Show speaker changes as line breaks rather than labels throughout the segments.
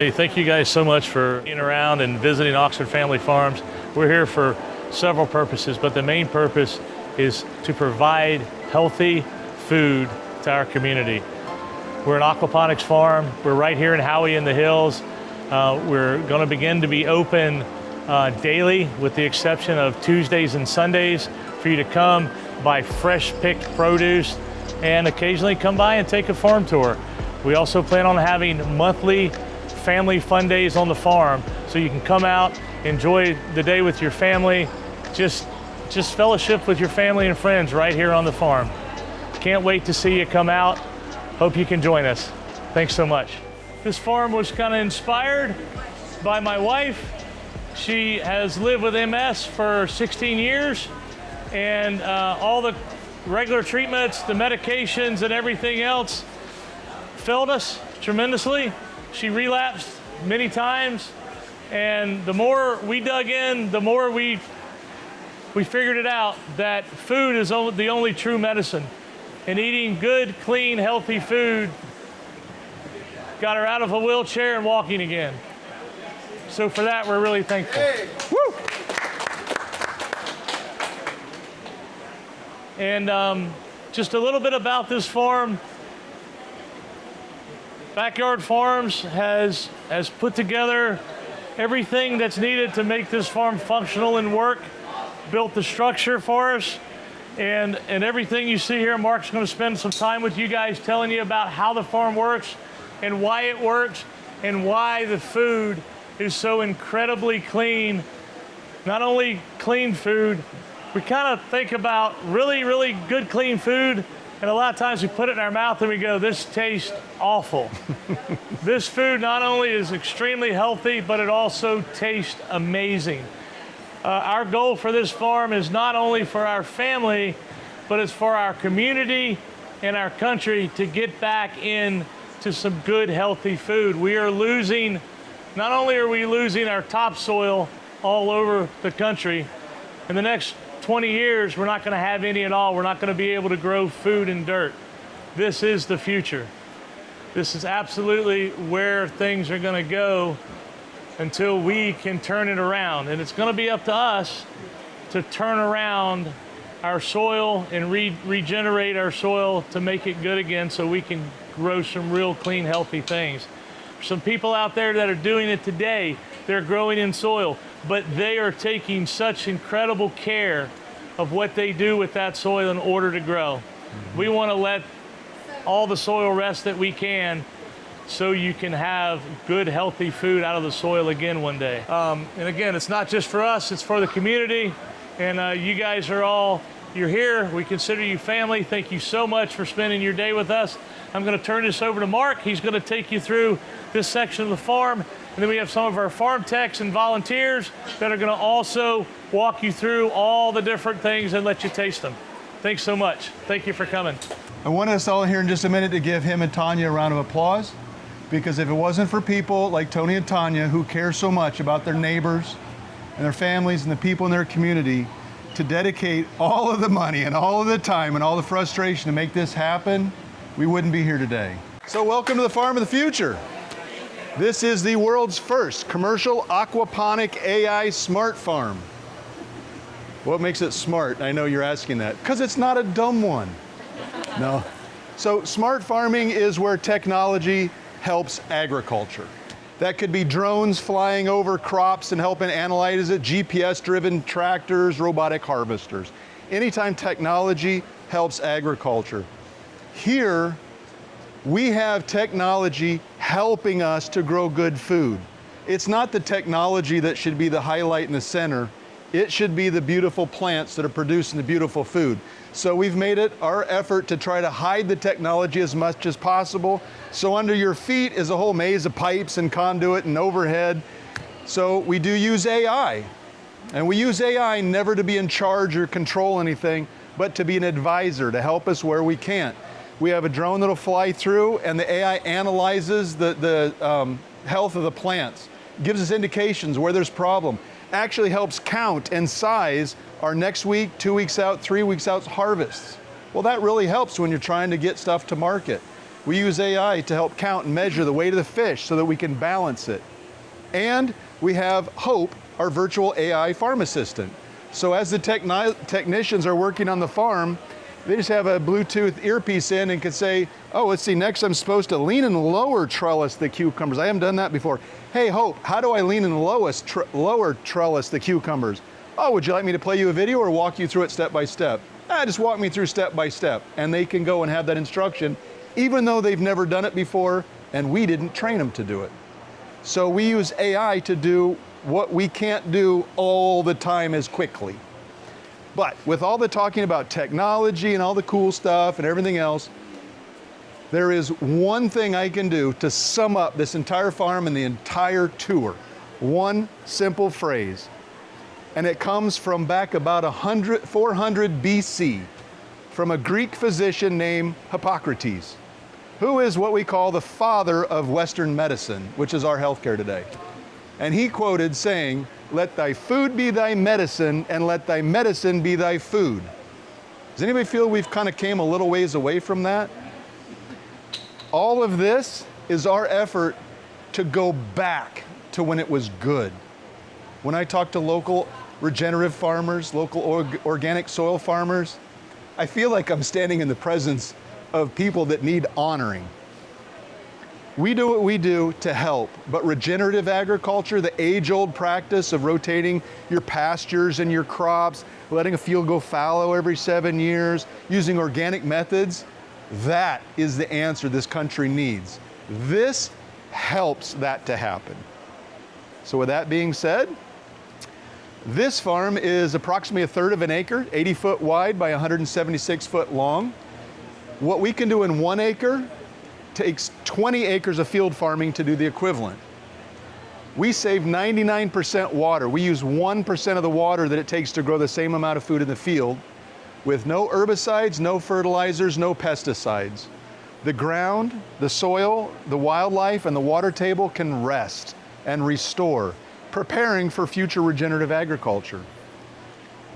Hey, thank you guys so much for being around and visiting Oxford Family Farms. We're here for several purposes, but the main purpose is to provide healthy food to our community. We're an aquaponics farm. We're right here in Howey in the Hills. We're going to begin to be open daily with the exception of Tuesdays and Sundays for you to come buy fresh picked produce and occasionally come by and take a farm tour. We also plan on having monthly family fun days on the farm, so you can come out, enjoy the day with your family, just fellowship with your family and friends right here on the farm. Can't wait to see you come out. Hope you can join us. Thanks so much. This farm was kind of inspired by my wife. She has lived with MS for 16 years, and all the regular treatments, the medications and everything else failed us tremendously. She relapsed many times, and the more we dug in, the more we figured it out that food is the only true medicine. And eating good, clean, healthy food got her out of a wheelchair and walking again. So for that, we're really thankful. Hey. Woo! And just a little bit about this farm. Backyard Farms has put together everything that's needed to make this farm functional and work, built the structure for us, and everything you see here. Mark's going to spend some time with you guys telling you about how the farm works and why it works and why the food is so incredibly clean. Not only clean food, we kind of think about really, really good clean food, and a lot of times we put it in our mouth and we go, this tastes awful. This food not only is extremely healthy, but it also tastes amazing. Our goal for this farm is not only for our family, but it's for our community and our country to get back into some good, healthy food. We are losing, not only are we losing our topsoil all over the country, in the next 20 years, we're not going to have any at all. We're not going to be able to grow food in dirt. This is the future. This is absolutely where things are going to go until we can turn it around. And it's going to be up to us to turn around our soil and regenerate our soil to make it good again so we can grow some real clean, healthy things. Some people out there that are doing it today, they're growing in soil, but they are taking such incredible care of what they do with that soil in order to grow. We want to let all the soil rest that we can so you can have good, healthy food out of the soil again one day. And again, it's not just for us, it's for the community. And you guys you're here. We consider you family. Thank you so much for spending your day with us. I'm going to turn this over to Mark. He's going to take you through this section of the farm. And then we have some of our farm techs and volunteers that are going to also walk you through all the different things and let you taste them. Thanks so much. Thank you for coming.
I want us all here in just a minute to give him and Tanya a round of applause, because if it wasn't for people like Tony and Tanya who care so much about their neighbors and their families and the people in their community, to dedicate all of the money and all of the time and all the frustration to make this happen, we wouldn't be here today. So welcome to the Farm of the Future. This is the world's first commercial aquaponic AI smart farm. What makes it smart? I know you're asking that. Because it's not a dumb one. No. So smart farming is where technology helps agriculture. That could be drones flying over crops and helping analyze it, GPS-driven tractors, robotic harvesters. Anytime technology helps agriculture. Here, we have technology helping us to grow good food. It's not the technology that should be the highlight in the center. It should be the beautiful plants that are producing the beautiful food. So we've made it our effort to try to hide the technology as much as possible. So under your feet is a whole maze of pipes and conduit and overhead. So we do use AI. And we use AI never to be in charge or control anything, but to be an advisor to help us where we can't. We have a drone that'll fly through, and the AI analyzes the health of the plants, gives us indications where there's problem, actually helps count and size our next week, 2 weeks out, 3 weeks out harvests. Well, that really helps when you're trying to get stuff to market. We use AI to help count and measure the weight of the fish so that we can balance it. And we have Hope, our virtual AI farm assistant. So as the technicians are working on the farm, they just have a Bluetooth earpiece in and can say, oh, let's see, next I'm supposed to lean and lower trellis the cucumbers. I haven't done that before. Hey, Hope, how do I lean and lower trellis the cucumbers? Oh, would you like me to play you a video or walk you through it step by step? Just walk me through step by step. And they can go and have that instruction, even though they've never done it before and we didn't train them to do it. So we use AI to do what we can't do all the time as quickly. But with all the talking about technology and all the cool stuff and everything else, there is one thing I can do to sum up this entire farm and the entire tour. One simple phrase. And it comes from back about 400 BC from a Greek physician named Hippocrates, who is what we call the father of Western medicine, which is our healthcare today. And he quoted saying, let thy food be thy medicine and let thy medicine be thy food. Does anybody feel we've kind of came a little ways away from that? All of this is our effort to go back to when it was good. When I talk to local regenerative farmers, local organic soil farmers, I feel like I'm standing in the presence of people that need honoring. We do what we do to help, but regenerative agriculture, the age-old practice of rotating your pastures and your crops, letting a field go fallow every 7 years, using organic methods, that is the answer this country needs. This helps that to happen. So with that being said, this farm is approximately 1/3 of an acre, 80 foot wide by 176 foot long. What we can do in 1 acre takes 20 acres of field farming to do the equivalent. We save 99% water. We use 1% of the water that it takes to grow the same amount of food in the field with no herbicides, no fertilizers, no pesticides. The ground, the soil, the wildlife, and the water table can rest and restore, preparing for future regenerative agriculture.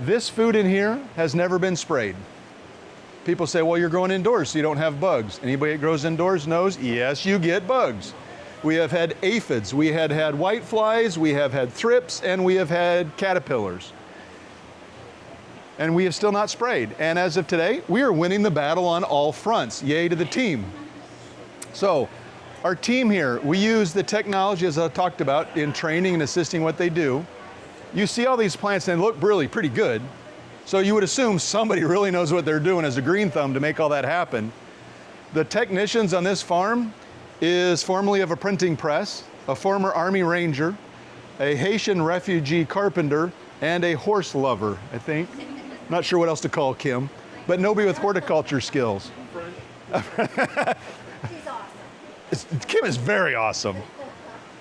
This food in here has never been sprayed. People say, well, you're growing indoors, so you don't have bugs. Anybody that grows indoors knows, yes, you get bugs. We have had aphids, we had whiteflies, we have had thrips, and we have had caterpillars. And we have still not sprayed. And as of today, we are winning the battle on all fronts. Yay to the team. So, our team here, we use the technology as I talked about in training and assisting what they do. You see all these plants and they look really pretty good. So you would assume somebody really knows what they're doing as a green thumb to make all that happen. The technicians on this farm is formerly of a printing press, a former Army Ranger, a Haitian refugee carpenter, and a horse lover, I think. Not sure what else to call Kim, but nobody with horticulture skills.
She's awesome.
Kim is very awesome.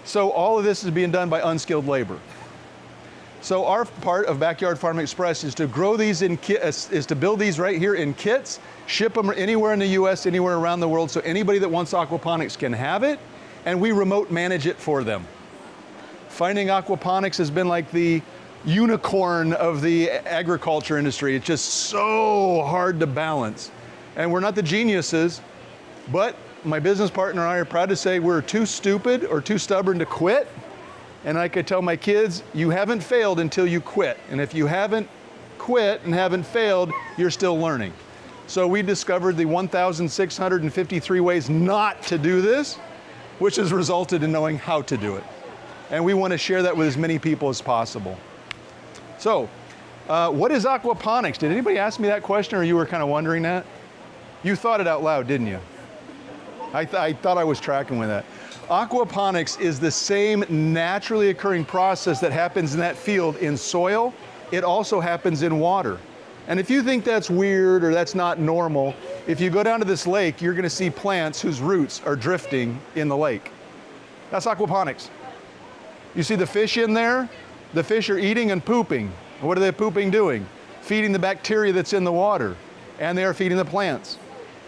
So all of this is being done by unskilled labor. So our part of Backyard Farm Express is to grow these is to build these right here in kits, ship them anywhere in the US, anywhere around the world, so anybody that wants aquaponics can have it, and we remote manage it for them. Finding aquaponics has been like the unicorn of the agriculture industry. It's just so hard to balance. And we're not the geniuses, but my business partner and I are proud to say we're too stupid or too stubborn to quit. And I could tell my kids, you haven't failed until you quit. And if you haven't quit and haven't failed, you're still learning. So we discovered the 1,653 ways not to do this, which has resulted in knowing how to do it. And we want to share that with as many people as possible. So, what is aquaponics? Did anybody ask me that question, or you were kind of wondering that? You thought it out loud, didn't you? I thought I was tracking with that. Aquaponics is the same naturally occurring process that happens in that field in soil. It also happens in water. And if you think that's weird or that's not normal, if you go down to this lake, you're going to see plants whose roots are drifting in the lake. That's aquaponics. You see the fish in there? The fish are eating and pooping. What are they pooping doing? Feeding the bacteria that's in the water, and they are feeding the plants.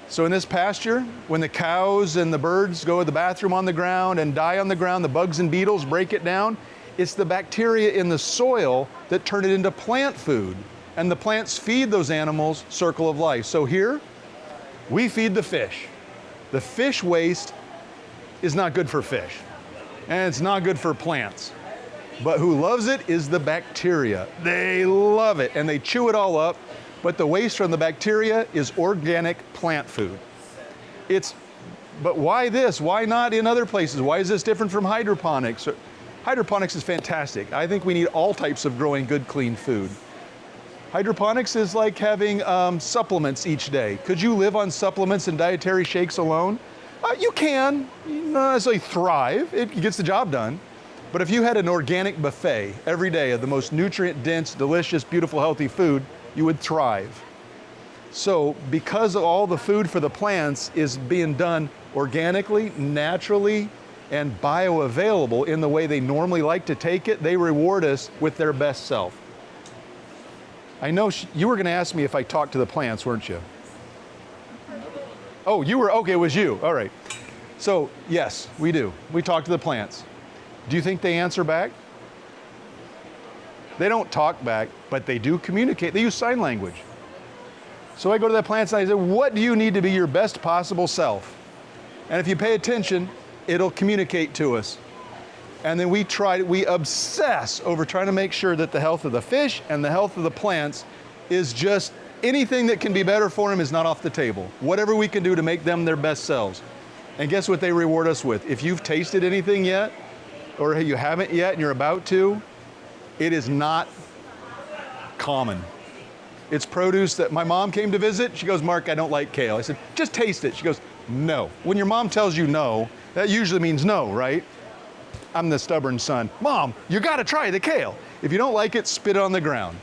So in this pasture, when the cows and the birds go to the bathroom on the ground and die on the ground, the bugs and beetles break it down, it's the bacteria in the soil that turn it into plant food. And the plants feed those animals, circle of life. So here, we feed the fish. The fish waste is not good for fish, and it's not good for plants. But who loves it is the bacteria. They love it, and they chew it all up, but the waste from the bacteria is organic plant food. But why this? Why not in other places? Why is this different from hydroponics? Hydroponics is fantastic. I think we need all types of growing good, clean food. Hydroponics is like having supplements each day. Could you live on supplements and dietary shakes alone? You can, not necessarily thrive. It gets the job done. But if you had an organic buffet every day of the most nutrient-dense, delicious, beautiful, healthy food, you would thrive. So because all the food for the plants is being done organically, naturally, and bioavailable in the way they normally like to take it, they reward us with their best self. I know you were going to ask me if I talked to the plants, weren't you? Oh, you were, okay, it was you, all right. So yes, we do. We talk to the plants. Do you think they answer back? They don't talk back, but they do communicate. They use sign language. So I go to the plants and I say, what do you need to be your best possible self? And if you pay attention, it'll communicate to us. And then we obsess over trying to make sure that the health of the fish and the health of the plants is just anything that can be better for them is not off the table. Whatever we can do to make them their best selves. And guess what they reward us with? If you've tasted anything yet, or you haven't yet and you're about to, it is not common. It's produce that my mom came to visit. She goes, Mark, I don't like kale. I said, just taste it. She goes, no. When your mom tells you no, that usually means no, right? I'm the stubborn son. Mom, you gotta try the kale. If you don't like it, spit it on the ground.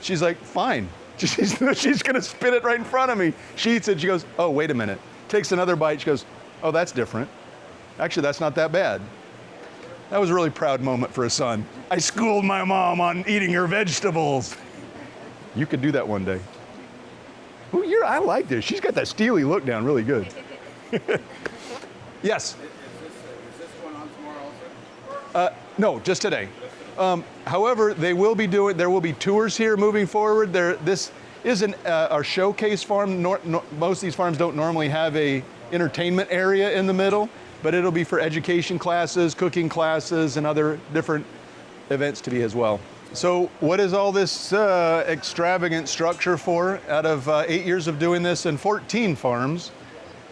She's like, fine. She's gonna spit it right in front of me. She eats it, she goes, oh, wait a minute. Takes another bite, she goes, oh, that's different. Actually, that's not that bad. That was a really proud moment for a son. I schooled my mom on eating her vegetables. You could do that one day. Ooh, I like this. She's got that steely look down really good. Yes?
Is this one on tomorrow also?
No, just today. However, there will be tours here moving forward. This isn't our showcase farm. Most of these farms don't normally have a entertainment area in the middle, but it'll be for education classes, cooking classes, and other different events to be as well. So what is all this extravagant structure for? Out of 8 years of doing this and 14 farms,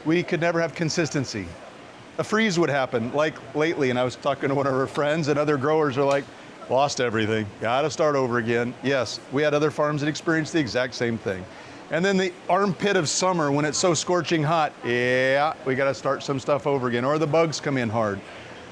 we could never have consistency. A freeze would happen, like lately, and I was talking to one of our friends, and other growers are like, lost everything, gotta start over again. Yes, we had other farms that experienced the exact same thing. And then the armpit of summer when it's so scorching hot, yeah, we gotta start some stuff over again, or the bugs come in hard.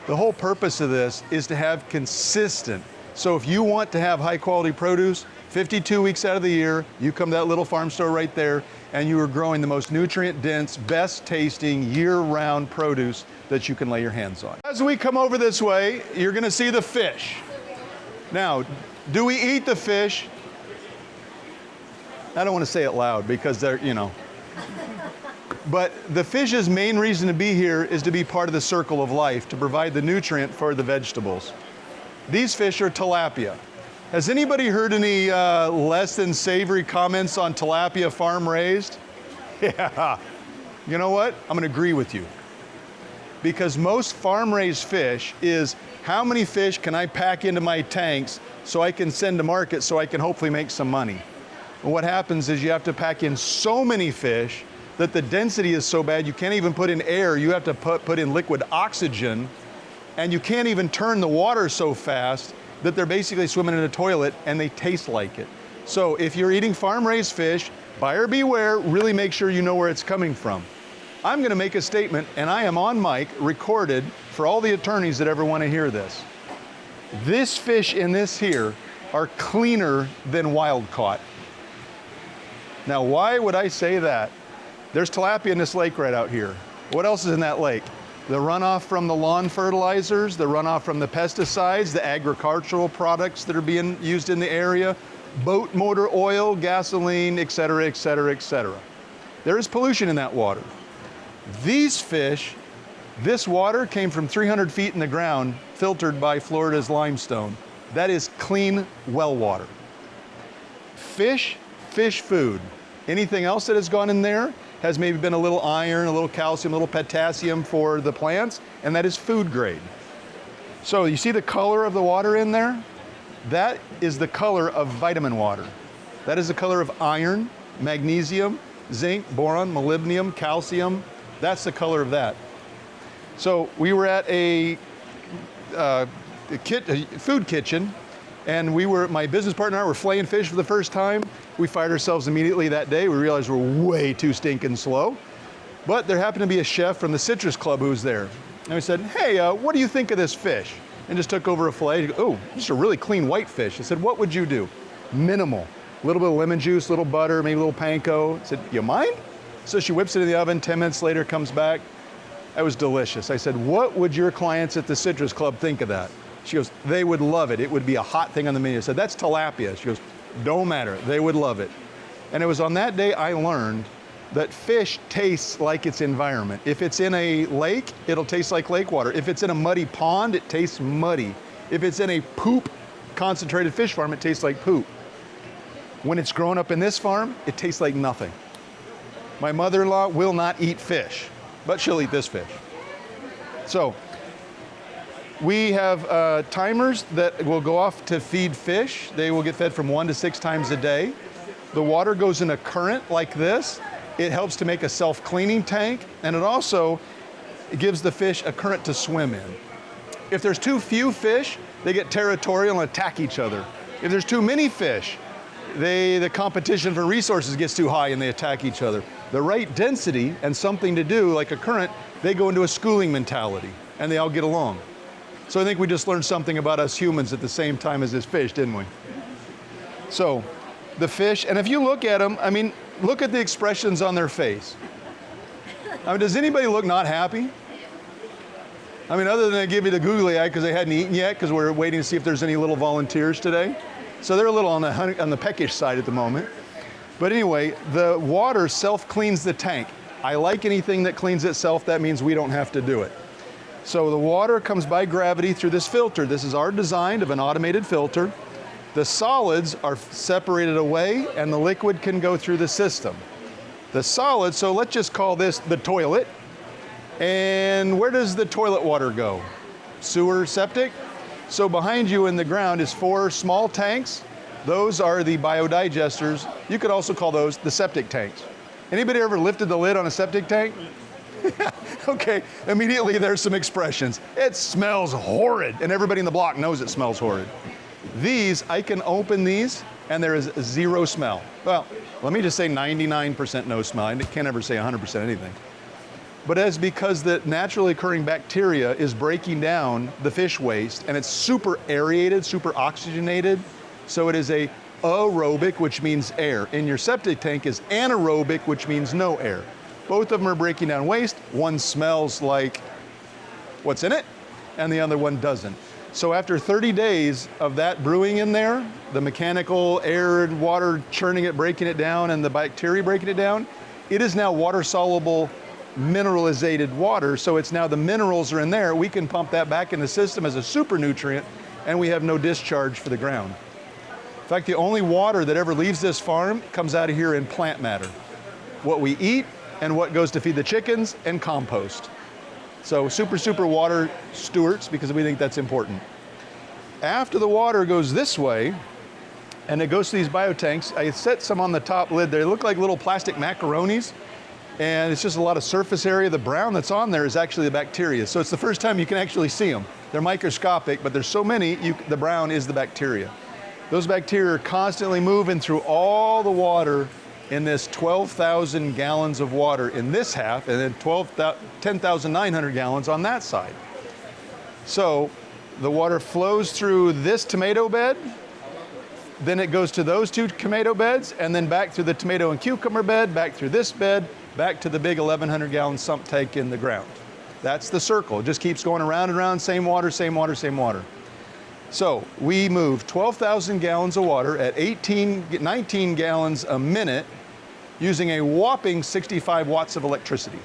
The whole purpose of this is to have consistent. So if you want to have high quality produce, 52 weeks out of the year, you come to that little farm store right there, and you are growing the most nutrient dense, best tasting, year-round produce that you can lay your hands on. As we come over this way, you're gonna see the fish. Now, do we eat the fish? I don't want to say it loud because they're, But the fish's main reason to be here is to be part of the circle of life, to provide the nutrient for the vegetables. These fish are tilapia. Has anybody heard any less than savory comments on tilapia farm raised? Yeah. You know what? I'm going to agree with you. Because most farm raised fish is how many fish can I pack into my tanks so I can send to market so I can hopefully make some money? And what happens is you have to pack in so many fish that the density is so bad you can't even put in air, you have to put in liquid oxygen, and you can't even turn the water so fast that they're basically swimming in a toilet and they taste like it. So if you're eating farm-raised fish, buyer beware, really make sure you know where it's coming from. I'm gonna make a statement, and I am on mic, recorded, for all the attorneys that ever wanna hear this. This fish in this here are cleaner than wild caught. Now, why would I say that? There's tilapia in this lake right out here. What else is in that lake? The runoff from the lawn fertilizers, the runoff from the pesticides, the agricultural products that are being used in the area, boat motor oil, gasoline, et cetera, et cetera, et cetera. There is pollution in that water. These fish, this water came from 300 feet in the ground, filtered by Florida's limestone. That is clean well water. Fish food. Anything else that has gone in there has maybe been a little iron, a little calcium, a little potassium for the plants, and that is food grade. So you see the color of the water in there? That is the color of vitamin water. That is the color of iron, magnesium, zinc, boron, molybdenum, calcium. That's the color of that. So we were at a food kitchen, and my business partner and I were filleting fish for the first time. We fired ourselves immediately that day. We realized we're way too stinking slow. But there happened to be a chef from the Citrus Club who was there. And we said, hey, what do you think of this fish? And just took over a fillet. He goes, oh, this is a really clean white fish. I said, what would you do? Minimal. A little bit of lemon juice, a little butter, maybe a little panko. I said, you mind? So she whips it in the oven, 10 minutes later comes back. That was delicious. I said, what would your clients at the Citrus Club think of that? She goes, they would love it. It would be a hot thing on the menu. I said, that's tilapia. She goes, don't matter. They would love it. And it was on that day I learned that fish tastes like its environment. If it's in a lake, it'll taste like lake water. If it's in a muddy pond, it tastes muddy. If it's in a poop concentrated fish farm, it tastes like poop. When it's grown up in this farm, it tastes like nothing. My mother-in-law will not eat fish, but she'll eat this fish. So we have timers that will go off to feed fish. They will get fed from 1 to 6 times a day. The water goes in a current like this. It helps to make a self-cleaning tank, and it also gives the fish a current to swim in. If there's too few fish, they get territorial and attack each other. If there's too many fish, the competition for resources gets too high and they attack each other. The right density and something to do, like a current, they go into a schooling mentality and they all get along. So I think we just learned something about us humans at the same time as this fish, didn't we? So the fish, and if you look at them, I mean, look at the expressions on their face. I mean, does anybody look not happy? I mean, other than they give you the googly eye because they hadn't eaten yet because we're waiting to see if there's any little volunteers today. So they're a little on the peckish side at the moment. But anyway, the water self-cleans the tank. I like anything that cleans itself. That means we don't have to do it. So the water comes by gravity through this filter. This is our design of an automated filter. The solids are separated away and the liquid can go through the system. The solids, so let's just call this the toilet. And where does the toilet water go? Sewer, septic? So behind you in the ground is 4 small tanks. Those are the biodigesters. You could also call those the septic tanks. Anybody ever lifted the lid on a septic tank? Okay, immediately there's some expressions. It smells horrid, and everybody in the block knows it smells horrid. These, I can open these, and there is 0 smell. Well, let me just say 99% no smell. I can't ever say 100% anything. But that's because the naturally occurring bacteria is breaking down the fish waste, and it's super aerated, super oxygenated. So it is a aerobic, which means air. In your septic tank is anaerobic, which means no air. Both of them are breaking down waste. One smells like what's in it, and the other one doesn't. So after 30 days of that brewing in there, the mechanical air and water churning it, breaking it down, and the bacteria breaking it down, it is now water-soluble, mineralizated water, so it's now the minerals are in there. We can pump that back in the system as a super nutrient, and we have no discharge for the ground. In fact, the only water that ever leaves this farm comes out of here in plant matter. What we eat and what goes to feed the chickens and compost. So super water stewards, because we think that's important. After the water goes this way, and it goes to these biotanks, I set some on the top lid. They look like little plastic macaronis, and it's just a lot of surface area. The brown that's on there is actually the bacteria. So it's the first time you can actually see them. They're microscopic, but there's so many, the brown is the bacteria. Those bacteria are constantly moving through all the water in this 12,000 gallons of water in this half, and then 10,900 gallons on that side. So the water flows through this tomato bed, then it goes to those 2 tomato beds, and then back through the tomato and cucumber bed, back through this bed, back to the big 1,100 gallon sump tank in the ground. That's the circle. It just keeps going around and around, same water, same water, same water. So we move 12,000 gallons of water at 19 gallons a minute using a whopping 65 watts of electricity.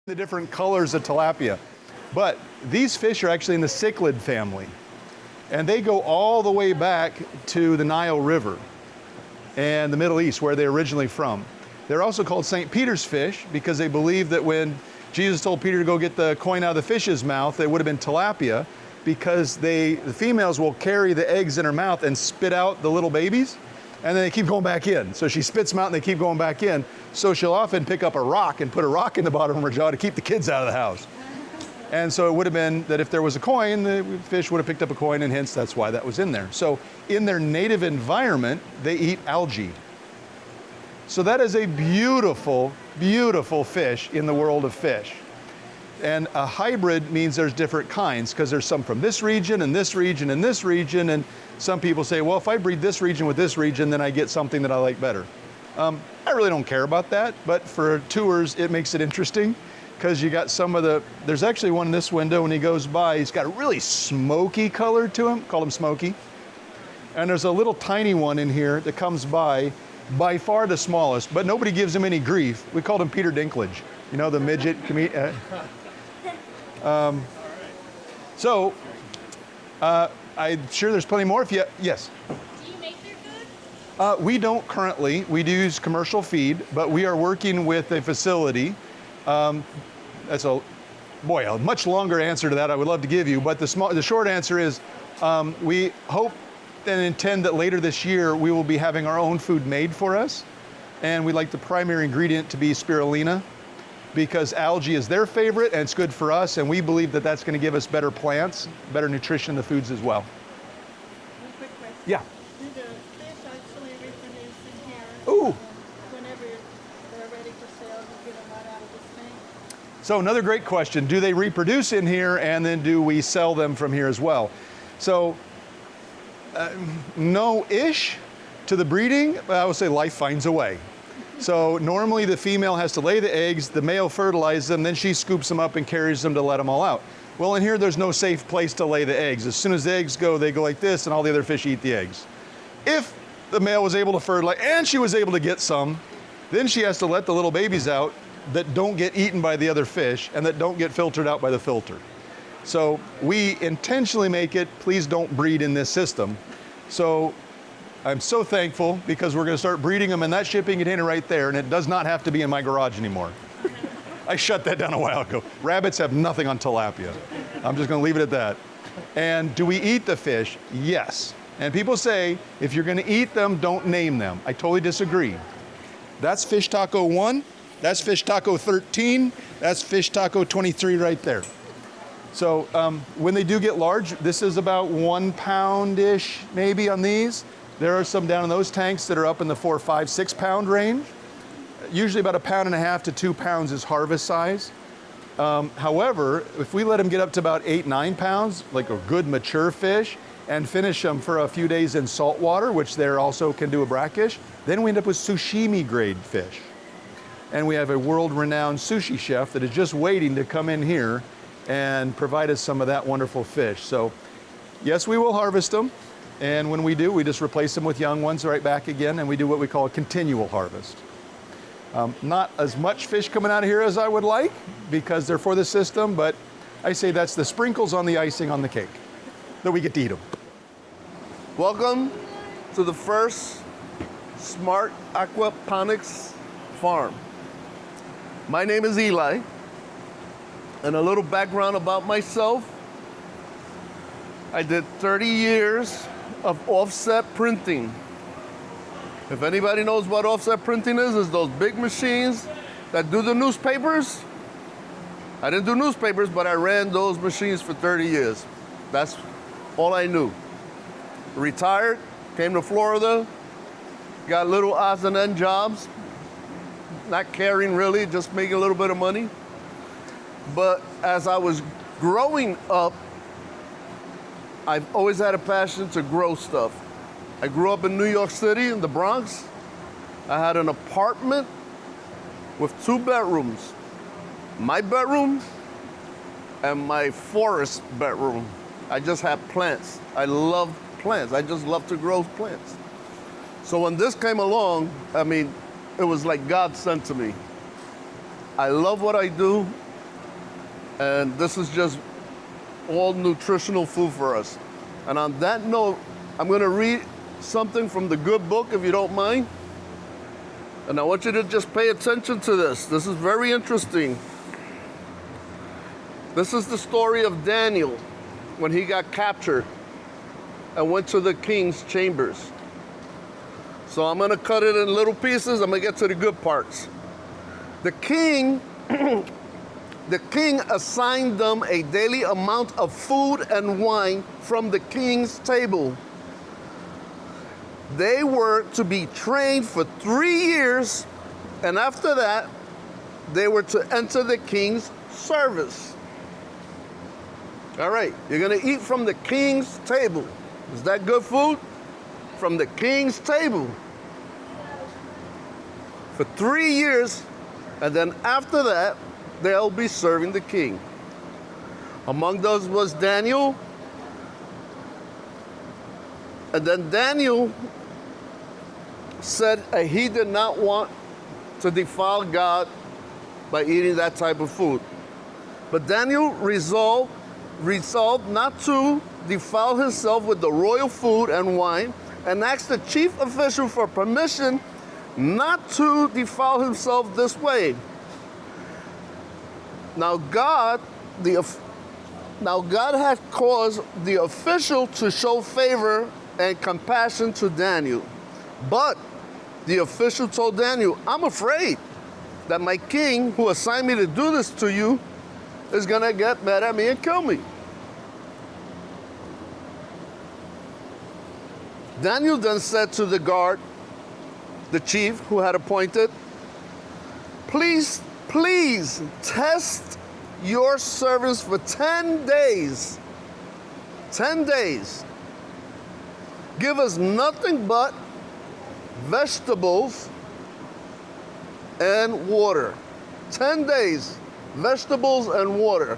The different colors of tilapia. But these fish are actually in the cichlid family. And they go all the way back to the Nile River and the Middle East, where they're originally from. They're also called St. Peter's fish because they believe that when Jesus told Peter to go get the coin out of the fish's mouth, it would have been tilapia, because the females will carry the eggs in her mouth and spit out the little babies, and then they keep going back in. So she spits them out and they keep going back in. So she'll often pick up a rock and put a rock in the bottom of her jaw to keep the kids out of the house. And so it would have been that if there was a coin, the fish would have picked up a coin, and hence that's why that was in there. So in their native environment, they eat algae. So that is a beautiful, beautiful fish in the world of fish. And a hybrid means there's different kinds, because there's some from this region and this region and this region, and some people say, well, if I breed this region with this region, then I get something that I like better. I really don't care about that, but for tours, it makes it interesting, because you got some of the, there's actually one in this window, when he goes by, he's got a really smoky color to him, call him Smoky. And there's a little tiny one in here that comes by far the smallest, but nobody gives him any grief. We called him Peter Dinklage, you know, the midget comedian. I'm sure there's plenty more. If you, yes?
Do you make their food?
We don't currently. We do use commercial feed, but we are working with a facility. That's a much longer answer to that I would love to give you, but the short answer is we hope and intend that later this year we will be having our own food made for us, and we'd like the primary ingredient to be spirulina, because algae is their favorite and it's good for us, and we believe that that's going to give us better plants, better nutrition in the foods as well.
One quick question.
Yeah.
Do the fish actually reproduce in here?
Ooh.
Whenever they're ready for sale, you get them right out of this thing?
So another great question, do they reproduce in here, and then do we sell them from here as well? So no-ish to the breeding, but I would say life finds a way. So normally the female has to lay the eggs, the male fertilizes them, then she scoops them up and carries them to let them all out. Well, in here there's no safe place to lay the eggs. As soon as the eggs go, they go like this, and all the other fish eat the eggs. If the male was able to fertilize, and she was able to get some, then she has to let the little babies out that don't get eaten by the other fish and that don't get filtered out by the filter. So we intentionally make it, please don't breed in this system. So I'm so thankful, because we're going to start breeding them in that shipping container right there, and it does not have to be in my garage anymore. I shut that down a while ago. Rabbits have nothing on tilapia. I'm just going to leave it at that. And do we eat the fish? Yes. And people say, if you're going to eat them, don't name them. I totally disagree. That's fish taco 1. That's fish taco 13. That's fish taco 23 right there. So when they do get large, this is about 1 pound-ish maybe on these. There are some down in those tanks that are up in the 4, 5, 6 pound range. Usually about 1.5 pounds to 2 pounds is harvest size. However, if we let them get up to about 8, 9 pounds, like a good mature fish, and finish them for a few days in salt water, which they also can do a brackish, then we end up with sushimi grade fish. And we have a world-renowned sushi chef that is just waiting to come in here and provide us some of that wonderful fish. So yes, we will harvest them. And when we do, we just replace them with young ones right back again, and we do what we call a continual harvest. Not as much fish coming out of here as I would like, because they're for the system, but I say that's the sprinkles on the icing on the cake, that we get to eat them.
Welcome to the first smart aquaponics farm. My name is Eli, and a little background about myself. I did 30 years of offset printing. If anybody knows what offset printing is those big machines that do the newspapers. I didn't do newspapers, but I ran those machines for 30 years. That's all I knew. Retired, came to Florida, got little odds and end jobs, not caring really, just making a little bit of money. But as I was growing up, I've always had a passion to grow stuff. I grew up in New York City, in the Bronx. I had an apartment with 2 bedrooms. My bedroom and my forest bedroom. I just had plants. I love plants. I just love to grow plants. So when this came along, I mean, it was like God sent to me. I love what I do, and this is just all nutritional food for us. And on that note, I'm gonna read something from the good book, if you don't mind. And I want you to just pay attention to this. This is very interesting. This is the story of Daniel when he got captured and went to the king's chambers. So I'm gonna cut it in little pieces. I'm gonna get to the good parts. The king, the king assigned them a daily amount of food and wine from the king's table. They were to be trained for 3 years, and after that, they were to enter the king's service. All right, you're gonna eat from the king's table. Is that good food? From the king's table. For 3 years, and then after that, they'll be serving the king. Among those was Daniel. And then Daniel said he did not want to defile God by eating that type of food. But Daniel resolved not to defile himself with the royal food and wine, and asked the chief official for permission not to defile himself this way. Now God had caused the official to show favor and compassion to Daniel. But the official told Daniel, I'm afraid that my king, who assigned me to do this to you, is gonna get mad at me and kill me. Daniel then said to the guard, the chief who had appointed, please test your servants for 10 days. 10 days. Give us nothing but vegetables and water. 10 days, vegetables and water.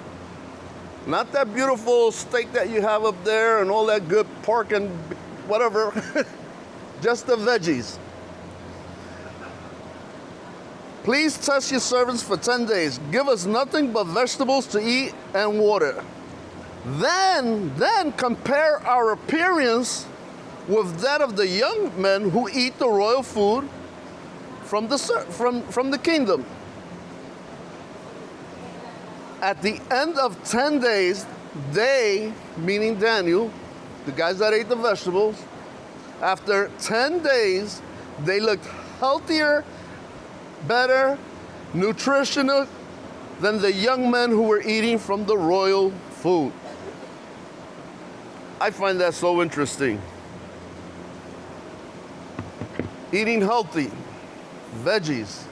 Not that beautiful steak that you have up there and all that good pork and whatever. Just the veggies. Please test your servants for 10 days. Give us nothing but vegetables to eat and water. Then compare our appearance with that of the young men who eat the royal food from the kingdom. At the end of 10 days, they, meaning Daniel, the guys that ate the vegetables, after 10 days, they looked healthier, better, nutritional than the young men who were eating from the royal food. I find that so interesting. Eating healthy, veggies.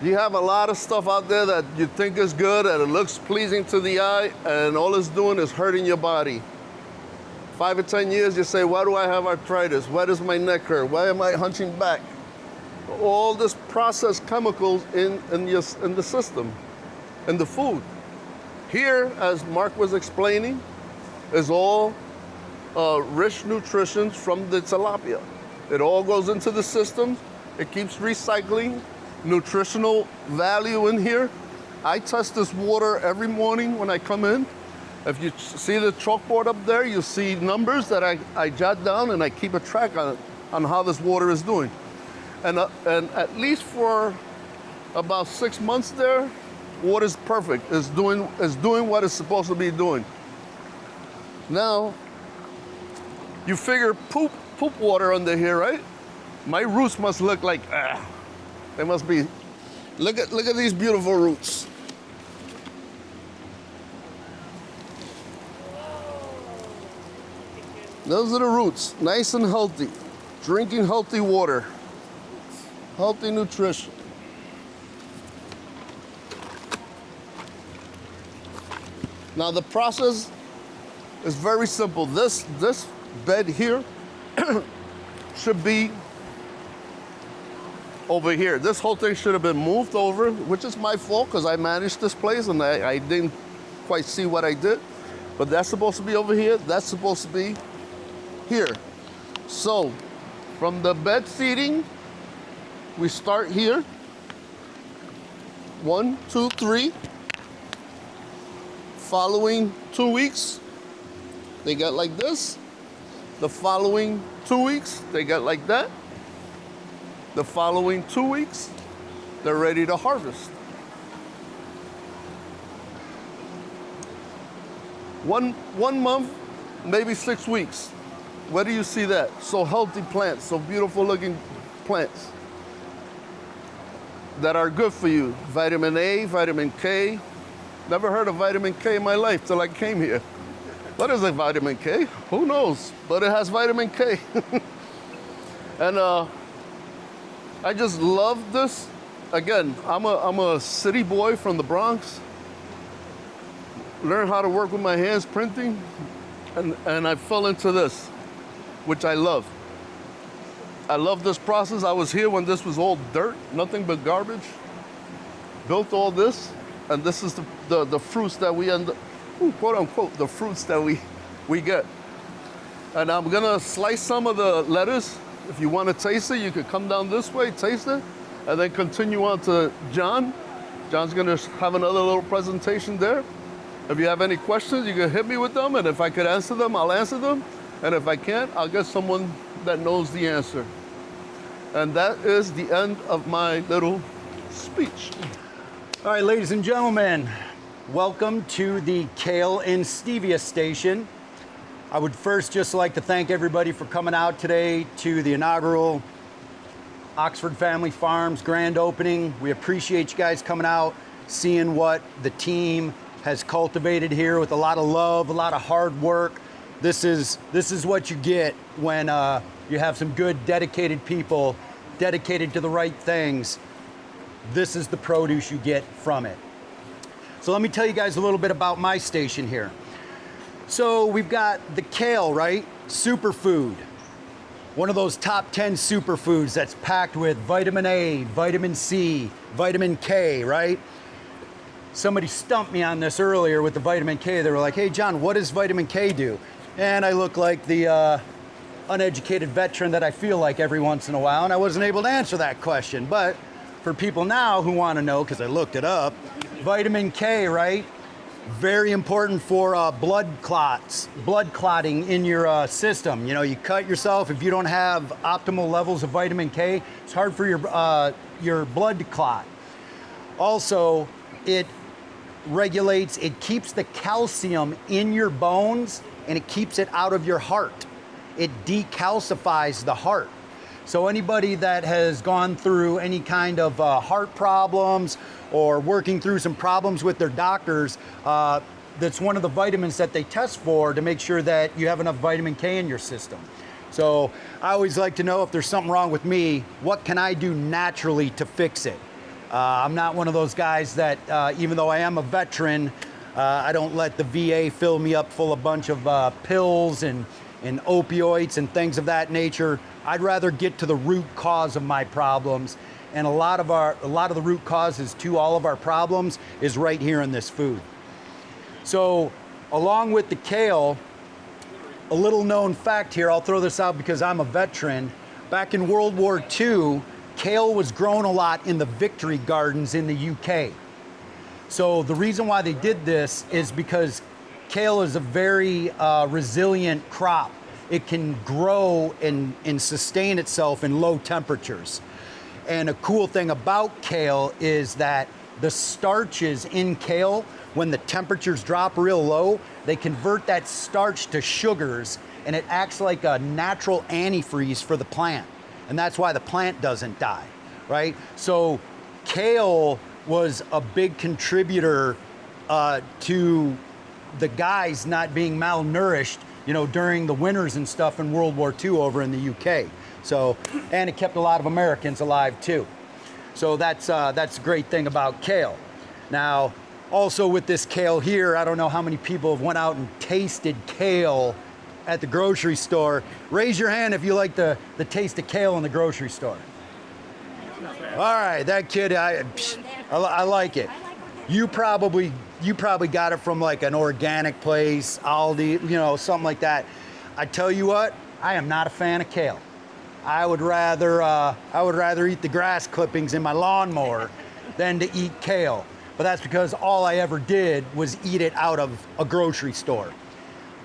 You have a lot of stuff out there that you think is good and it looks pleasing to the eye, and all it's doing is hurting your body. 5 or 10 years, you say, why do I have arthritis? Why does my neck hurt? Why am I hunching back? All this processed chemicals in the system, in the food. Here, as Mark was explaining, is all rich nutrition from the tilapia. It all goes into the system. It keeps recycling nutritional value in here. I test this water every morning when I come in. If you see the chalkboard up there, you see numbers that I jot down, and I keep a track on how this water is doing. And at least for about 6 months there, water's perfect. It's doing what it's supposed to be doing. Now, you figure poop water under here, right? My roots must look like, they must be, look at these beautiful roots. Those are the roots, nice and healthy. Drinking healthy water, healthy nutrition. Now the process is very simple. This bed here should be over here. This whole thing should have been moved over, which is my fault because I managed this place and I didn't quite see what I did. But that's supposed to be over here. That's supposed to be here. So from the bed seating, we start here. 1, 2, 3. Following 2 weeks, they got like this. The following 2 weeks, they got like that. The following 2 weeks, they're ready to harvest. One month, maybe 6 weeks. Where do you see that? So healthy plants, so beautiful looking plants that are good for you. Vitamin A, vitamin K. Never heard of vitamin K in my life till I came here. What is a vitamin K? Who knows? But it has vitamin K. And I just love this. Again, I'm a city boy from the Bronx. Learned how to work with my hands printing, and I fell into this, which I love. I love this process. I was here when this was all dirt, nothing but garbage. Built all this, and this is the fruits that we end up, quote unquote, the fruits that we get. And I'm gonna slice some of the lettuce. If you want to taste it, you could come down this way, taste it, and then continue on to John. John's gonna have another little presentation there. If you have any questions, you can hit me with them, and if I could answer them, I'll answer them. And if I can't, I'll get someone that knows the answer. And that is the end of my little speech.
All right, ladies and gentlemen, welcome to the Kale and Stevia station. I would first just like to thank everybody for coming out today to the inaugural Oxford Family Farms grand opening. We appreciate you guys coming out, seeing what the team has cultivated here with a lot of love, a lot of hard work. This is what you get when you have some good, dedicated people, dedicated to the right things. This is the produce you get from it. So let me tell you guys a little bit about my station here. So we've got the kale, right? Superfood. One of those top 10 superfoods that's packed with vitamin A, vitamin C, vitamin K, right? Somebody stumped me on this earlier with the vitamin K. They were like, hey, John, what does vitamin K do? And I look like the uneducated veteran that I feel like every once in a while, and I wasn't able to answer that question. But for people now who want to know, because I looked it up, vitamin K, right? Very important for blood clotting in your system. You know, you cut yourself, if you don't have optimal levels of vitamin K, it's hard for your blood to clot. Also, it regulates, it keeps the calcium in your bones and it keeps it out of your heart. It decalcifies the heart. So anybody that has gone through any kind of heart problems or working through some problems with their doctors, that's one of the vitamins that they test for to make sure that you have enough vitamin K in your system. So I always like to know if there's something wrong with me, what can I do naturally to fix it? I'm not one of those guys that, even though I am a veteran, I don't let the VA fill me up full of a bunch of pills and opioids and things of that nature. I'd rather get to the root cause of my problems. And a lot of the root causes to all of our problems is right here in this food. So along with the kale, a little known fact here, I'll throw this out because I'm a veteran. Back in World War II, kale was grown a lot in the Victory Gardens in the UK. So the reason why they did this is because kale is a very resilient crop. It can grow and sustain itself in low temperatures. And a cool thing about kale is that the starches in kale, when the temperatures drop real low, they convert that starch to sugars, and it acts like a natural antifreeze for the plant. And that's why the plant doesn't die, right? So kale was a big contributor to the guys not being malnourished, you know, during the winters and stuff in World War II over in the UK. So, and it kept a lot of Americans alive too. So that's a great thing about kale. Now, also with this kale here, I don't know how many people have went out and tasted kale at the grocery store. Raise your hand if you like the taste of kale in the grocery store. All right, that kid, I like it. You probably got it from like an organic place, Aldi, you know, something like that. I tell you what, I am not a fan of kale. I would rather eat the grass clippings in my lawnmower than to eat kale. But that's because all I ever did was eat it out of a grocery store.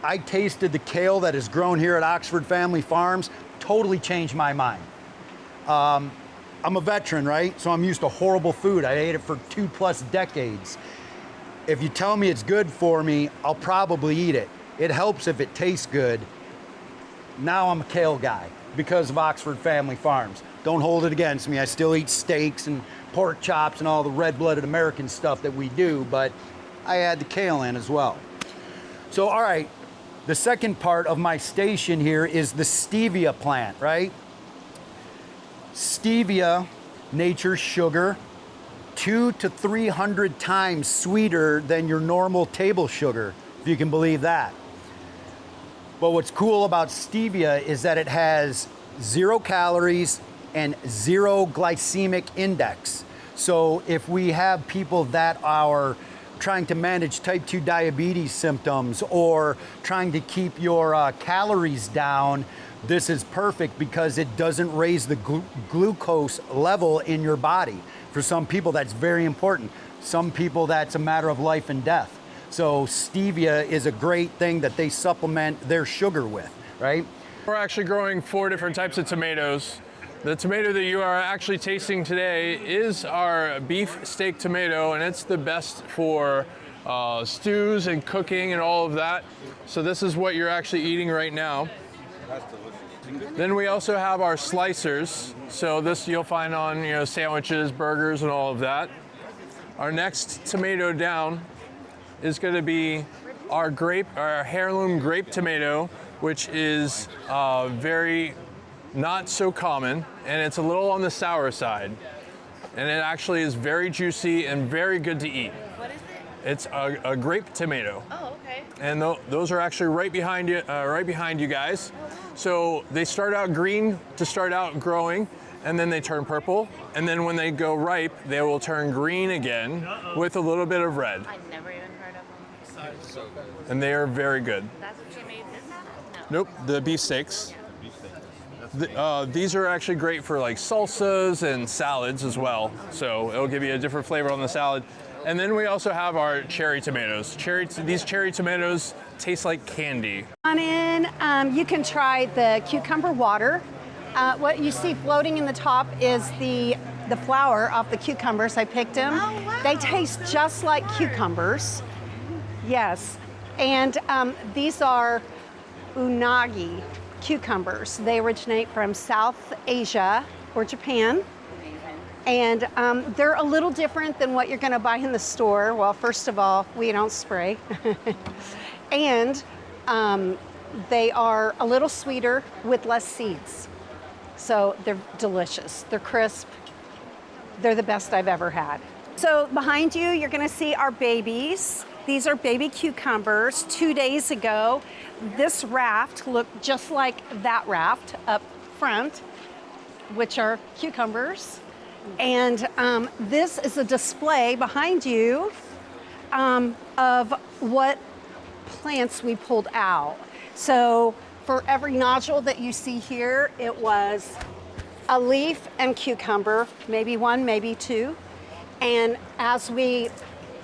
I tasted the kale that is grown here at Oxford Family Farms, totally changed my mind. I'm a veteran, right? So I'm used to horrible food. I ate it for 2+ decades. If you tell me it's good for me, I'll probably eat it. It helps if it tastes good. Now I'm a kale guy because of Oxford Family Farms. Don't hold it against me. I still eat steaks and pork chops and all the red-blooded American stuff that we do, but I add the kale in as well. So, all right, the second part of my station here is the stevia plant, right? Stevia, nature's sugar, 200 to 300 times sweeter than your normal table sugar, if you can believe that. But what's cool about stevia is that it has 0 calories and 0 glycemic index. So if we have people that are trying to manage type 2 diabetes symptoms or trying to keep your calories down, this is perfect because it doesn't raise the glucose level in your body. For some people, that's very important. Some people, that's a matter of life and death. So stevia is a great thing that they supplement their sugar with, right?
We're actually growing 4 different types of tomatoes. The tomato that you are actually tasting today is our beef steak tomato, and it's the best for stews and cooking and all of that. So this is what you're actually eating right now. Then we also have our slicers. So this you'll find on sandwiches, burgers, and all of that. Our next tomato down is going to be our heirloom grape tomato, which is very not so common, and it's a little on the sour side. And it actually is very juicy and very good to eat.
What is it?
It's a grape tomato.
Oh, okay.
And those are actually right behind you guys. So they start out green to start out growing, and then they turn purple, and then when they go ripe, they will turn green again with a little bit of red.
I never even heard of them.
And they are very good.
That's what you made this out of? No.
Nope, the beef steaks. These are actually great for like salsas and salads as well. So it'll give you a different flavor on the salad. And then we also have our cherry tomatoes. These cherry tomatoes taste like candy.
On in, you can try the cucumber water. What you see floating in the top is the flour off the cucumbers. I picked them.
Oh, wow.
They taste just like cucumbers. Yes. And these are unagi cucumbers. They originate from South Asia or Japan. And they're a little different than what you're going to buy in the store. Well, first of all, we don't spray. And they are a little sweeter with less seeds. So they're delicious. They're crisp. They're the best I've ever had. So behind you, you're going to see our babies. These are baby cucumbers. 2 days ago, this raft looked just like that raft up front, which are cucumbers. And this is a display behind you of what plants we pulled out. So for every nodule that you see here, it was a leaf and cucumber, maybe 1, maybe 2. And as we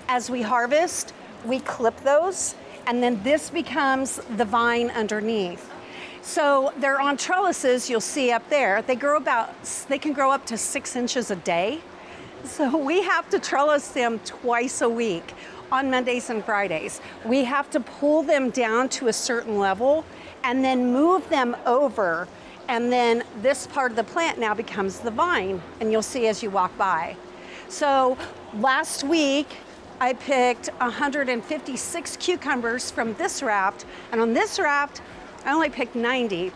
harvest, we clip those, and then this becomes the vine underneath. So they're on trellises, you'll see up there. They can grow up to 6 inches a day. So we have to trellis them twice a week on Mondays and Fridays. We have to pull them down to a certain level and then move them over. And then this part of the plant now becomes the vine, and you'll see as you walk by. So last week, I picked 156 cucumbers from this raft, and on this raft, I only picked 90.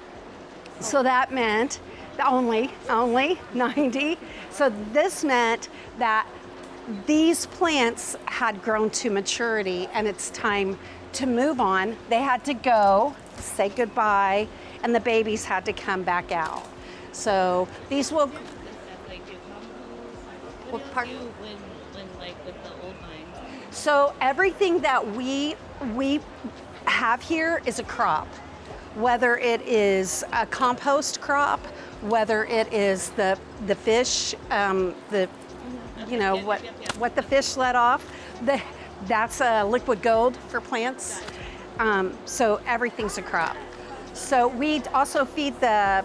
So that meant only 90. So this meant that these plants had grown to maturity, and it's time to move on. They had to go, say goodbye, and the babies had to come back out. So these will. What part? So everything that we have here is a crop, whether it is a compost crop, whether it is the fish, what the fish let off. That's a liquid gold for plants. So everything's a crop. So we also feed the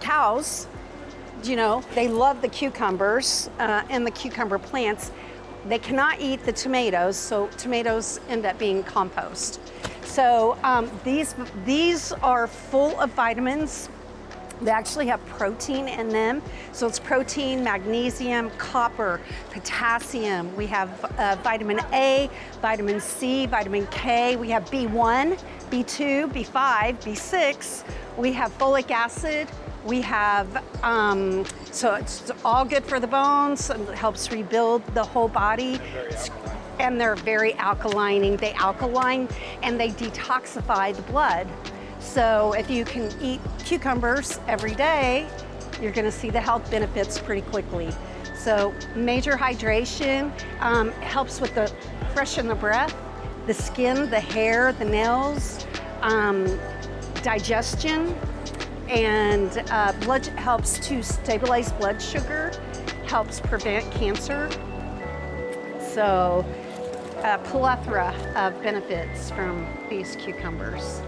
cows you know, they love the cucumbers and the cucumber plants. They cannot eat the tomatoes, so tomatoes end up being compost. So these are full of vitamins. They actually have protein in them. So it's protein, magnesium, copper, potassium. We have vitamin A, vitamin C, vitamin K. We have B1, B2, B5, B6. We have folic acid. We have, so it's all good for the bones, and it helps rebuild the whole body. And they're very alkalining. They alkaline and they detoxify the blood. So if you can eat cucumbers every day, you're gonna see the health benefits pretty quickly. So major hydration, helps with the freshen the breath, the skin, the hair, the nails, digestion, and blood helps to stabilize blood sugar, helps prevent cancer. So a plethora of benefits from these cucumbers.